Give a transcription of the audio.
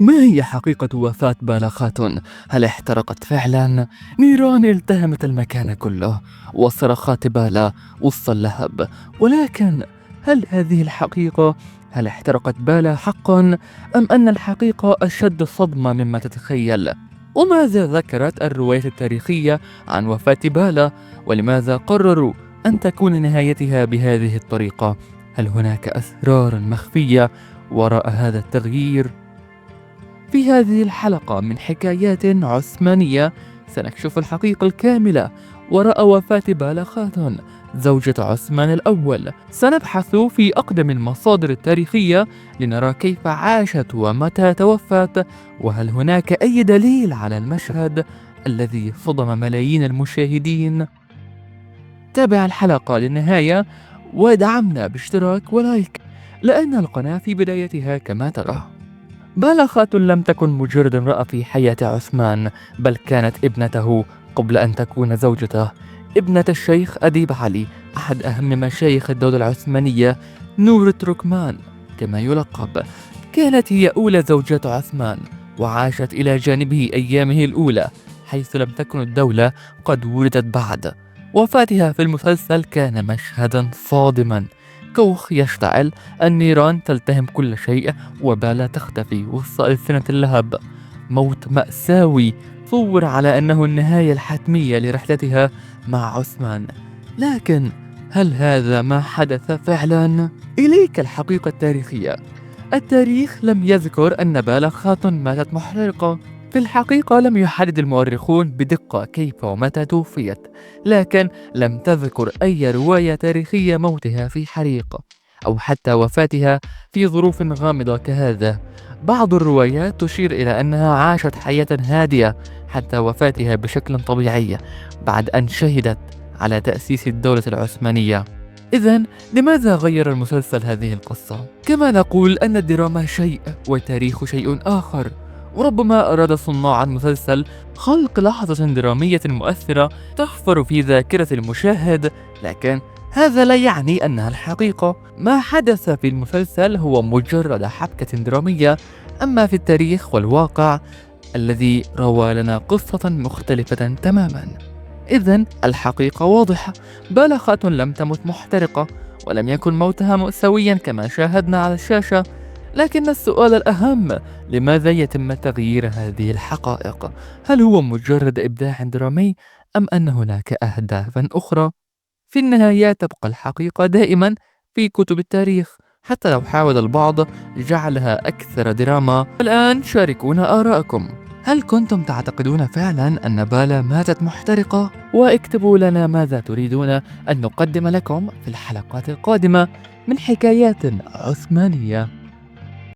ما هي حقيقة وفاة بالا خاتون؟ هل احترقت فعلا؟ نيران التهمت المكان كله، وصرخات بالا وسط اللهب. ولكن هل هذه الحقيقة؟ هل احترقت بالا حقا؟ أم أن الحقيقة أشد صدمة مما تتخيل؟ وماذا ذكرت الرواية التاريخية عن وفاة بالا؟ ولماذا قرروا أن تكون نهايتها بهذه الطريقة؟ هل هناك أسرار مخفية وراء هذا التغيير؟ في هذه الحلقة من حكايات عثمانية سنكشف الحقيقة الكاملة وراء وفاة بالا خاتون زوجة عثمان الأول. سنبحث في أقدم المصادر التاريخية لنرى كيف عاشت ومتى توفت، وهل هناك أي دليل على المشهد الذي صدم ملايين المشاهدين. تابع الحلقة للنهاية ودعمنا باشتراك ولايك، لأن القناة في بدايتها كما ترى. بالا خاتون لم تكن مجرد امرأة في حياة عثمان، بل كانت ابنته قبل أن تكون زوجته، ابنة الشيخ أديب علي، أحد أهم مشايخ الدولة العثمانية، نور تركمان كما يلقب. كانت هي أولى زوجات عثمان، وعاشت إلى جانبه أيامه الأولى، حيث لم تكن الدولة قد ولدت بعد. وفاتها في المسلسل كان مشهدا صادما، كوخ يشتعل، النيران تلتهم كل شيء، وبالا تختفي وسط ألسنة اللهب. موت مأساوي صور على أنه النهاية الحتمية لرحلتها مع عثمان. لكن هل هذا ما حدث فعلا؟ إليك الحقيقة التاريخية. التاريخ لم يذكر أن بالا خاتون ماتت محرقة. في الحقيقة لم يحدد المؤرخون بدقة كيف ومتى توفيت، لكن لم تذكر أي رواية تاريخية موتها في حريق أو حتى وفاتها في ظروف غامضة كهذا. بعض الروايات تشير إلى أنها عاشت حياة هادئة حتى وفاتها بشكل طبيعي بعد أن شهدت على تأسيس الدولة العثمانية. إذن لماذا غير المسلسل هذه القصة؟ كما نقول أن الدراما شيء والتاريخ شيء آخر، وربما أراد صناع المسلسل خلق لحظة درامية مؤثرة تحفر في ذاكرة المشاهد، لكن هذا لا يعني أنها الحقيقة. ما حدث في المسلسل هو مجرد حبكة درامية، أما في التاريخ والواقع الذي روى لنا قصة مختلفة تماما. إذن الحقيقة واضحة، بالا خاتون لم تمت محترقة، ولم يكن موتها مأساويا كما شاهدنا على الشاشة. لكن السؤال الأهم، لماذا يتم تغيير هذه الحقائق؟ هل هو مجرد إبداع درامي أم أن هناك أهدافا أخرى؟ في النهاية تبقى الحقيقة دائما في كتب التاريخ، حتى لو حاول البعض جعلها أكثر دراما. الآن شاركونا آراءكم، هل كنتم تعتقدون فعلا أن بالا ماتت محترقة؟ واكتبوا لنا ماذا تريدون أن نقدم لكم في الحلقات القادمة من حكايات عثمانية.